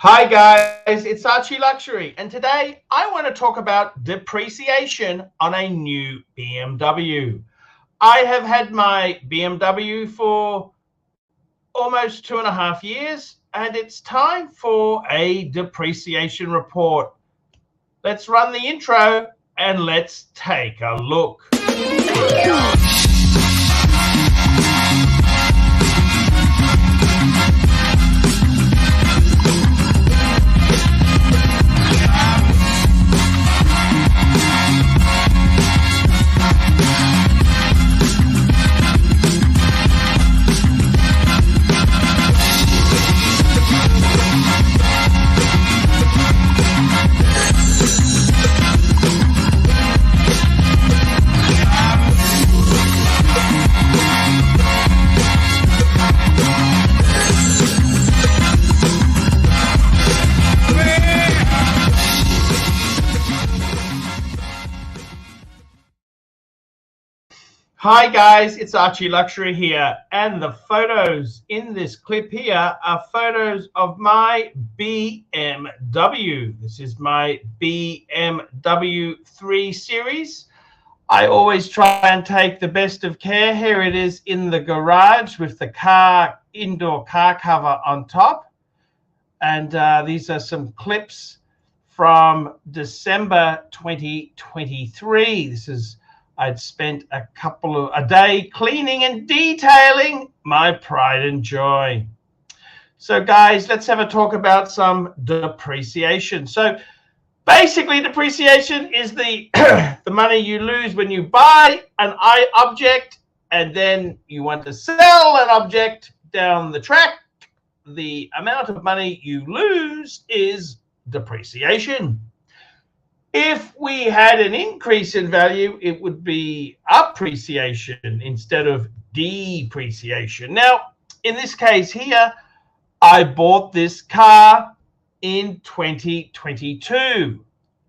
Hi guys, it's ArchieLuxury, and today I want to talk about depreciation on a new BMW. I have had my BMW for almost 2.5 years, and it's time for a depreciation report. Let's run the intro and let's take a look. Hi guys, it's ArchieLuxury here, and the photos in this clip here are photos of my BMW. This is my BMW 3 Series. I always try and take the best of care. Here it is in the garage with the indoor car cover on top. And these are some clips from December 2023. I'd spent a day cleaning and detailing, my pride and joy. So guys, let's have a talk about some depreciation. So basically depreciation is the the money you lose when you buy an object and then you want to sell an object down the track. The amount of money you lose is depreciation. If we had an increase in value, it would be appreciation instead of depreciation. Now, in this case here, I bought this car in 2022.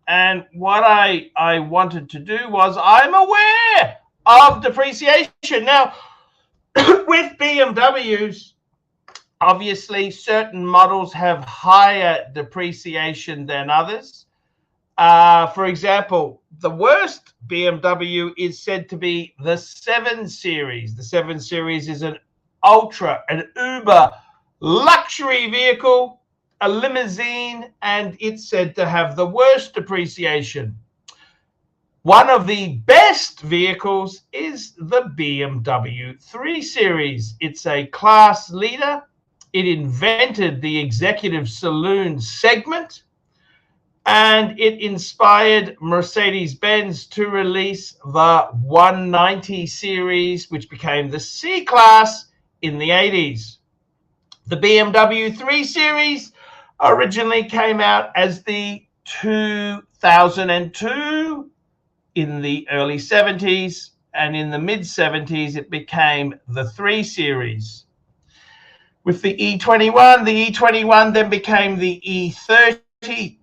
And what I wanted to do was, I'm aware of depreciation. Now, with BMWs, obviously certain models have higher depreciation than others. For example, the worst BMW is said to be the 7 Series. The 7 Series is an uber luxury vehicle, a limousine, and it's said to have the worst depreciation. One of the best vehicles is the BMW 3 Series. It's a class leader. It invented the executive saloon segment, and it inspired Mercedes-Benz to release the 190 series, which became the C-Class in the 80s. The BMW 3 Series originally came out as the 2002 in the early 70s, and in the mid-70s it became the 3 Series. With the E21 then became the E30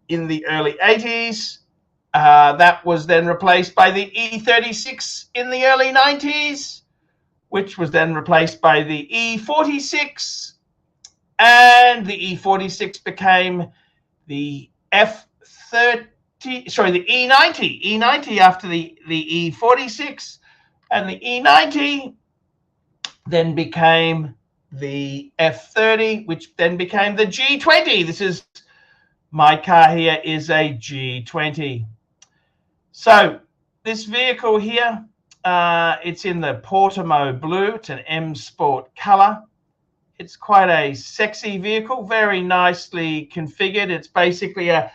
in the early 80s. That was then replaced by the E36 in the early 90s, which was then replaced by the E46, and the E46 became the the E90 after the E46, and the E90 then became the F30, which then became the G20. This is my car here is a G20. So this vehicle here, it's in the Portimo blue. It's an M Sport color. It's quite a sexy vehicle, very nicely configured. It's basically a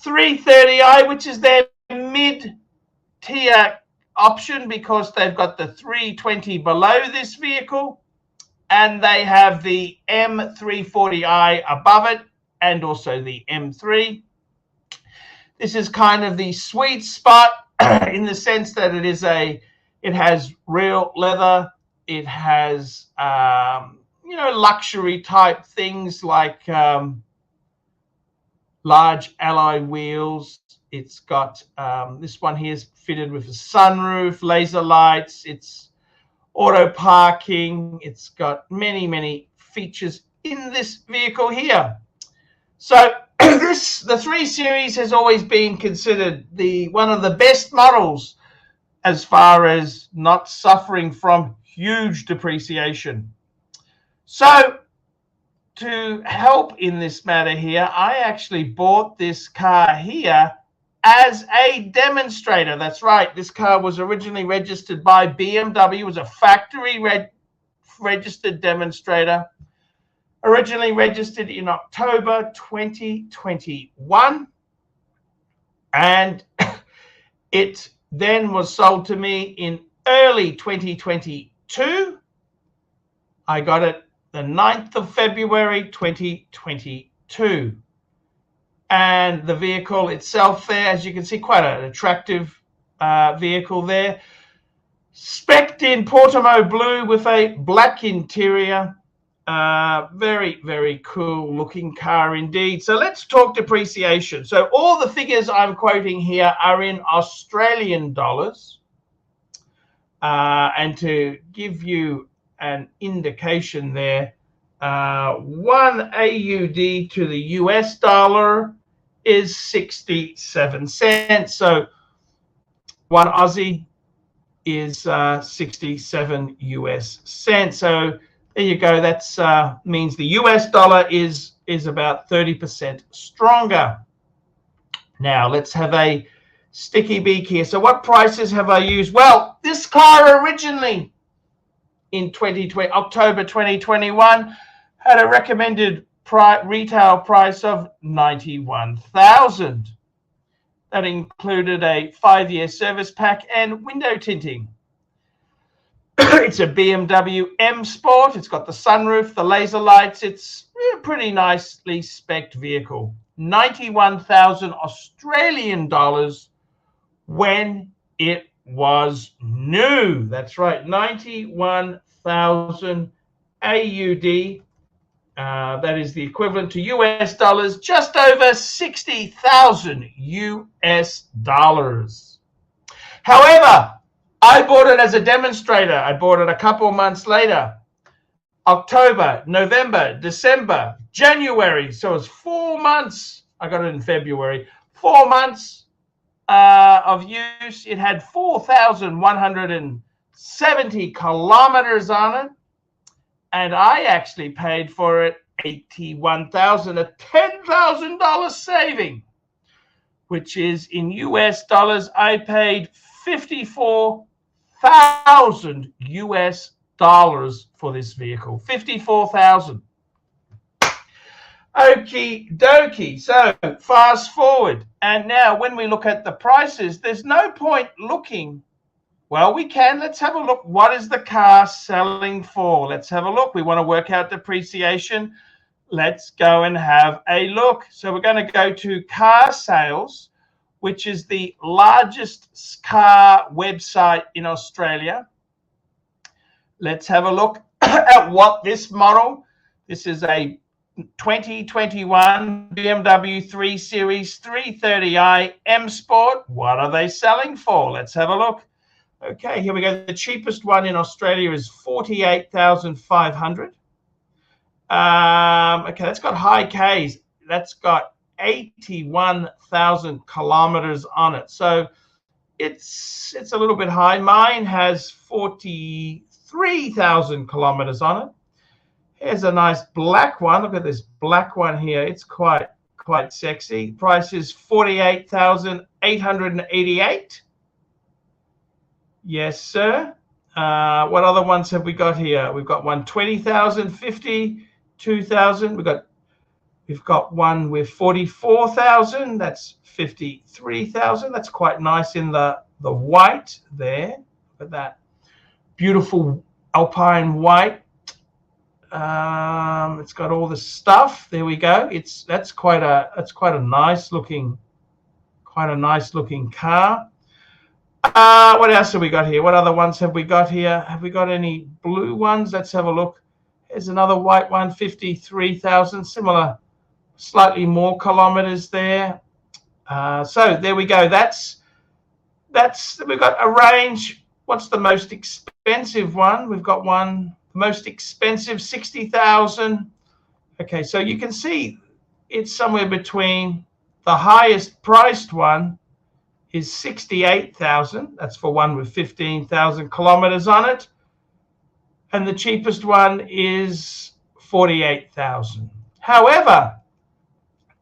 330i, which is their mid-tier option because they've got the 320 below this vehicle, and they have the M340i above it, and also the M3. This is kind of the sweet spot in the sense that it has real leather. It has luxury type things like large alloy wheels. It's got this one here is fitted with a sunroof, laser lights. It's auto parking. It's got many features in this vehicle here. So the 3 Series has always been considered one of the best models as far as not suffering from huge depreciation. So to help in this matter here, I actually bought this car here as a demonstrator. That's right. This car was originally registered by BMW. It was a factory registered demonstrator. Originally registered in October 2021. And it then was sold to me in early 2022. I got it the 9th of February 2022. And the vehicle itself there, as you can see, quite an attractive vehicle there. Spec'd in Portimo blue with a black interior. Very, very cool looking car indeed. So let's talk depreciation. So all the figures I'm quoting here are in Australian dollars. And to give you an indication there, 1 AUD to the US dollar is 67 cents. So 1 Aussie is 67 US cents. So there you go. That's means the US dollar is about 30% stronger. Now let's have a sticky beak here. So what prices have I used? Well, this car originally in October 2021 had a recommended retail price of $91,000. That included a 5-year service pack and window tinting. It's a BMW M Sport. It's got the sunroof, the laser lights. It's a pretty nicely spec'd vehicle. 91,000 Australian dollars when it was new. That's right, 91,000 AUD. That is the equivalent to US dollars, just over 60,000 US dollars. However, I bought it as a demonstrator. I bought it a couple months later. October, November, December, January. So it was 4 months. I got it in February. 4 months of use. It had 4,170 kilometers on it. And I actually paid for it $81,000, a $10,000 saving, which is in US dollars. I paid 54,000 US dollars for this vehicle. 54,000. Okie dokie. So fast forward, and now when we look at the prices, there's no point looking. Well, we can. Let's have a look. What is the car selling for? Let's have a look. We want to work out depreciation. Let's go and have a look. So we're going to go to car sales, which is the largest car website in Australia. Let's have a look at what this model. This is a 2021 BMW 3 Series 330i M Sport. What are they selling for? Let's have a look. Okay, here we go. The cheapest one in Australia is 48,500. Okay, that's got high Ks. That's got 81,000 kilometers on it. So it's a little bit high. Mine has 43,000 kilometers on it. Here's a nice black one. Look at this black one here. It's quite sexy. Price is 48,888. Yes, sir. What other ones have we got here? We've got one 20,000, 52,000. We've got one with 44,000. That's 53,000. That's quite nice in the white there. Look at that beautiful alpine white. It's got all the stuff. There we go. That's quite a nice looking car. What else have we got here? What other ones have we got here? Have we got any blue ones? Let's have a look. Here's another white one, 53,000, similar, slightly more kilometers there. So there we go. We've got a range. What's the most expensive one? We've got one, most expensive, 60,000. Okay, so you can see it's somewhere between the highest priced one is 68,000. That's for one with 15,000 kilometers on it. And the cheapest one is 48,000. However,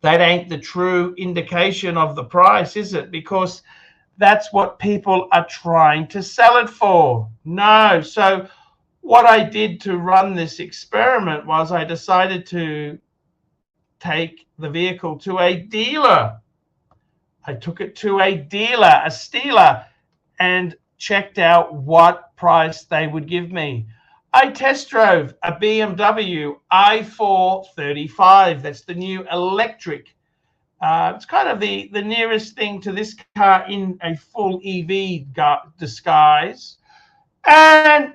that ain't the true indication of the price, is it? Because that's what people are trying to sell it for. No. So what I did to run this experiment was I decided to take the vehicle to a dealer. I took it to a dealer, a stealer, and checked out what price they would give me. I test drove a BMW i4 35. That's the new electric. It's kind of the nearest thing to this car in a full EV disguise. And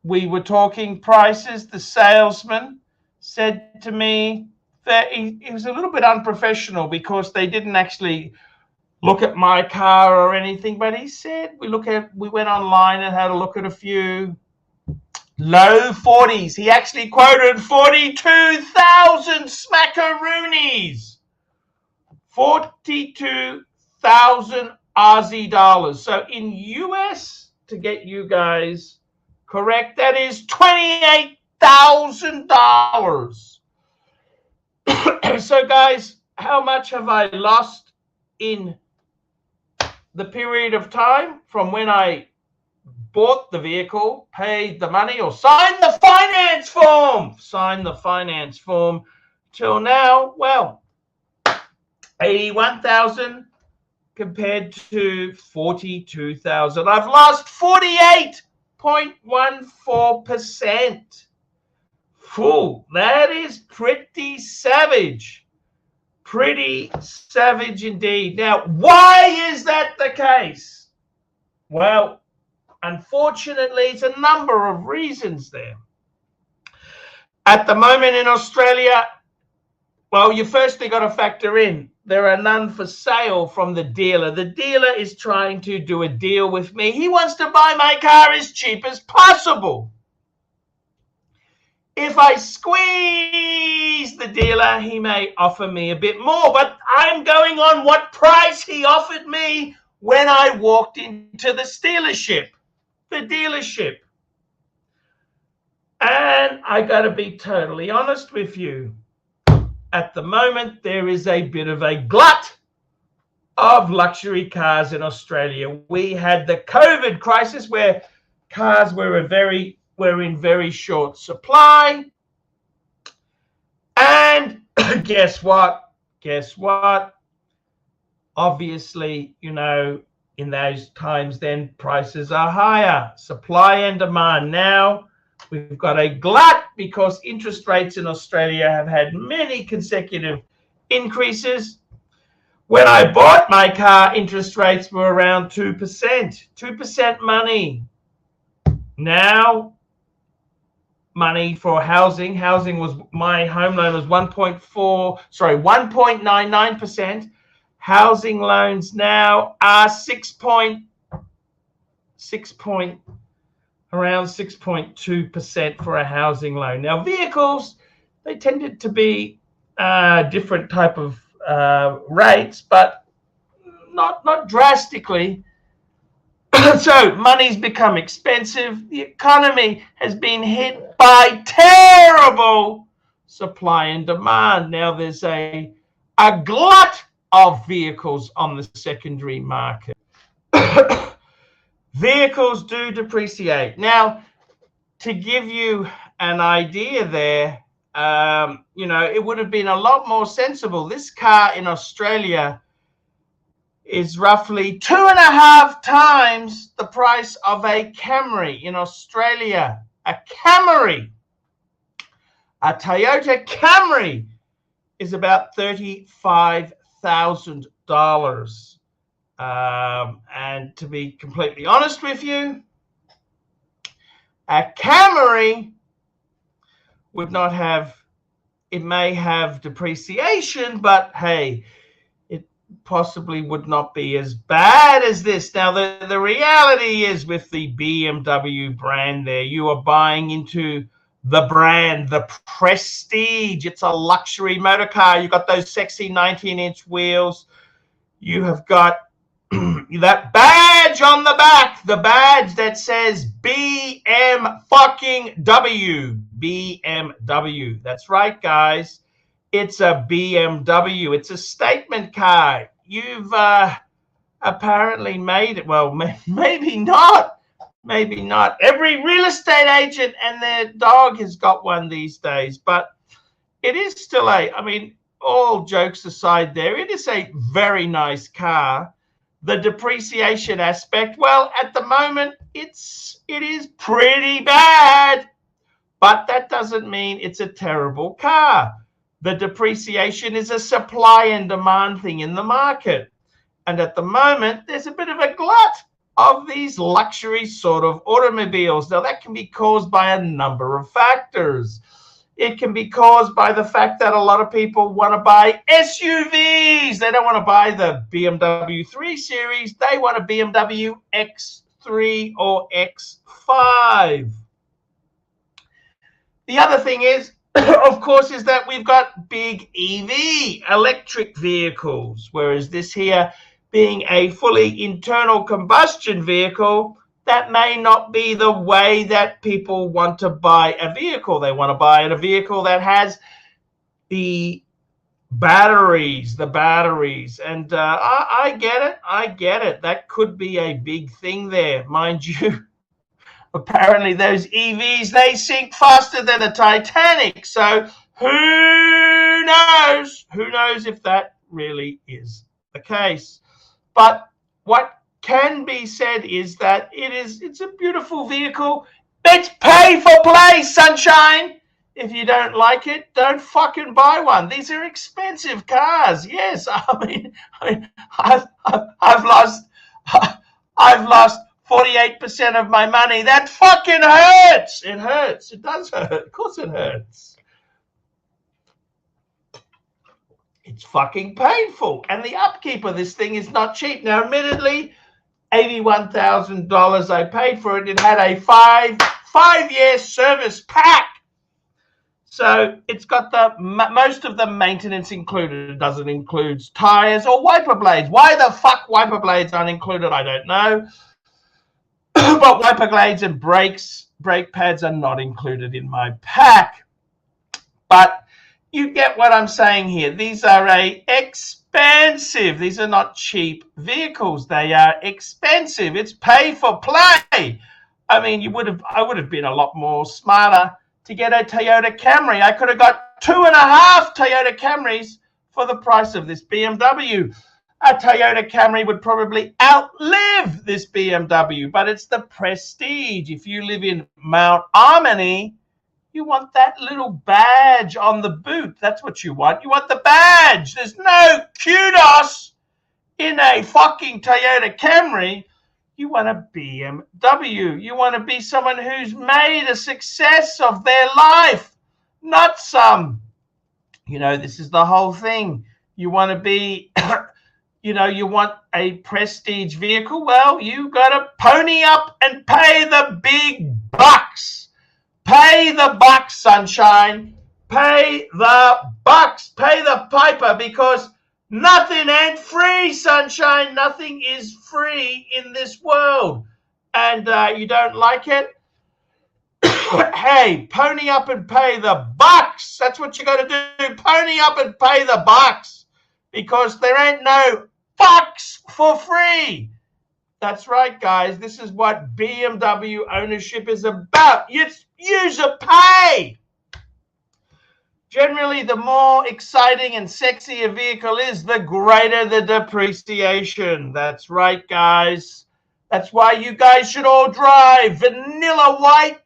we were talking prices. The salesman said to me that he was a little bit unprofessional because they didn't actually look at my car or anything, but he said we went online and had a look at a few low 40s. He actually quoted 42,000 smackaroonies. 42,000 Aussie dollars. So in US, to get you guys correct, that is $28,000. So guys, how much have I lost in the period of time from when I bought the vehicle, paid the money, or signed the finance form till now? Well, 81,000 compared to 42,000. I've lost 48.14%. Fool, that is pretty savage. Pretty savage indeed. Now, why is that the case? Well, unfortunately, it's a number of reasons there. At the moment in Australia, well, you firstly got to factor in there are none for sale from the dealer. The dealer is trying to do a deal with me. He wants to buy my car as cheap as possible. If I squeeze the dealer, he may offer me a bit more, but I'm going on what price he offered me when I walked into the dealership. And I got to be totally honest with you. At the moment, there is a bit of a glut of luxury cars in Australia. We had the COVID crisis where cars were in very short supply. And guess what? Obviously, you know, in those times then prices are higher. Supply and demand. Now we've got a glut because interest rates in Australia have had many consecutive increases. When I bought my car, interest rates were around 2% money. Now, money for housing was, my home loan was 1.99%. Housing loans now are around 6.2% for a housing loan. Now, vehicles, they tended to be different type of rates, but not drastically. So money's become expensive. The economy has been hit by terrible supply and demand. Now there's a glut of vehicles on the secondary market. Vehicles do depreciate. Now, to give you an idea there, you know, it would have been a lot more sensible. This car in Australia is roughly 2.5 times the price of a Camry in Australia. A Camry, a Toyota Camry, is about $35,000. And to be completely honest with you, a Camry would not have, it may have depreciation, but hey, it possibly would not be as bad as this. Now, the reality is with the BMW brand there, you are buying into the brand, the Prestige. It's a luxury motor car. You've got those sexy 19-inch wheels. You have got that badge on the back, the badge that says BMW. BMW. That's right, guys. It's a BMW. It's a statement car. You've apparently made it. Well, maybe not. Maybe not. Every real estate agent and their dog has got one these days. But it is still I mean, all jokes aside there, it is a very nice car. The depreciation aspect, well, at the moment, it is pretty bad. But that doesn't mean it's a terrible car. The depreciation is a supply and demand thing in the market. And at the moment, there's a bit of a glut of these luxury sort of automobiles. Now, that can be caused by a number of factors. It can be caused by the fact that a lot of people want to buy SUVs. They don't want to buy the BMW 3 Series. They want a BMW X3 or X5. The other thing is, of course, is that we've got big EV, electric vehicles, whereas this here being a fully internal combustion vehicle, that may not be the way that people want to buy a vehicle. They want to buy a vehicle that has the batteries. And I get it. That could be a big thing there. Mind you, apparently those EVs, they sink faster than the Titanic. So who knows? Who knows if that really is the case? But what can be said is that it's a beautiful vehicle. It's pay for play, sunshine. If you don't like it, don't fucking buy one. These are expensive cars. Yes, I mean I've lost 48% of my money. That fucking hurts. It hurts. It does hurt. Of course it hurts. It's fucking painful. And the upkeep of this thing is not cheap. Now, admittedly, $81,000 I paid for it. It had a five-year service pack. So it's got the most of the maintenance included. It doesn't include tires or wiper blades. Why the fuck wiper blades aren't included, I don't know. But wiper blades and brake pads are not included in my pack. But you get what I'm saying here. These are expensive. These are not cheap vehicles. They are expensive. It's pay for play. I mean, I would have been a lot more smarter to get a Toyota Camry. I could have got 2.5 Toyota Camrys for the price of this BMW. A Toyota Camry would probably outlive this BMW, but it's the Prestige. If you live in Mount Harmony, you want that little badge on the boot. That's what you want. You want the badge. There's no kudos in a fucking Toyota Camry. You want a BMW. You want to be someone who's made a success of their life, not some, this is the whole thing. You want to be, you want a prestige vehicle. Well, you got to pony up and pay the big bucks. Pay the bucks, sunshine. Pay the bucks. Pay the piper, because nothing ain't free, sunshine. Nothing is free in this world. And you don't like it? Hey, pony up and pay the bucks. That's what you got to do. Pony up and pay the bucks, because there ain't no bucks for free. That's right, guys. This is what BMW ownership is about. It's user pay. Generally, the more exciting and sexy a vehicle is, the greater the depreciation. That's right, guys. That's why you guys should all drive vanilla white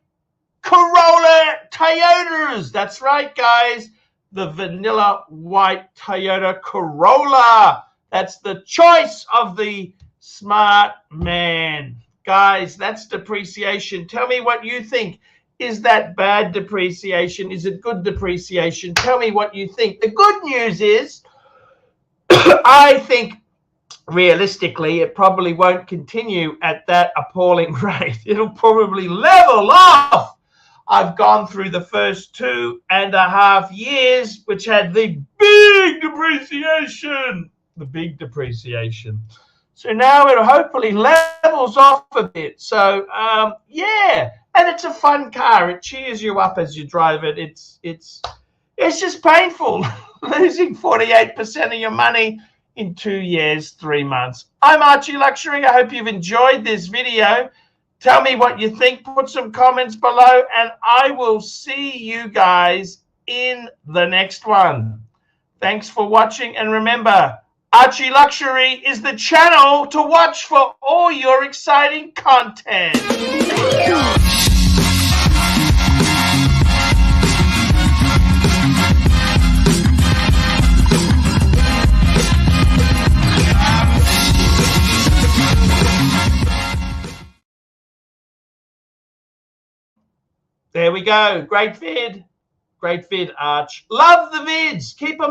Corolla Toyotas. That's right, guys. The vanilla white Toyota Corolla. That's the choice of the smart man. Guys, that's depreciation. Tell me what you think. Is that bad depreciation? Is it good depreciation? Tell me what you think. The good news is, I think realistically, it probably won't continue at that appalling rate. It'll probably level off. I've gone through the first 2.5 years, which had the big depreciation. So now it hopefully levels off a bit. So yeah, and it's a fun car. It cheers you up as you drive it. It's just painful losing 48% of your money in 2 years, 3 months. I'm ArchieLuxury. I hope you've enjoyed this video. Tell me what you think. Put some comments below, and I will see you guys in the next one. Thanks for watching, and remember, ArchieLuxury is the channel to watch for all your exciting content. There we go. Great vid, Arch. Love the vids. Keep them